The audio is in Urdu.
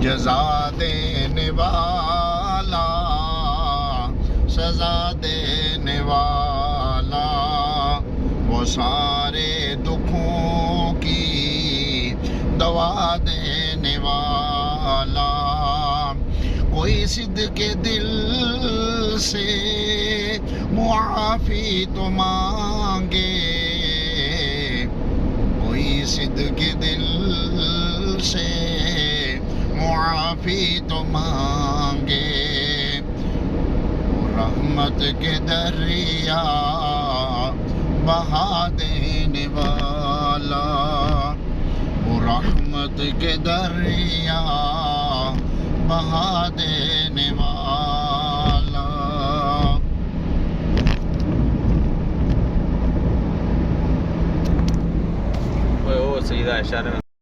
جزا دینے والا، سزا دینے والا، وہ سارے دکھوں کی دوا دینے والا، کوئی صدق دل سے معافی تو مانگے، کوئی صدق دل سے معافی تو مانگے، رحمت کے دریا بہا دینے والا، رحمت کے دریا بہا دینے والا۔ وہ سیدھا اشارہ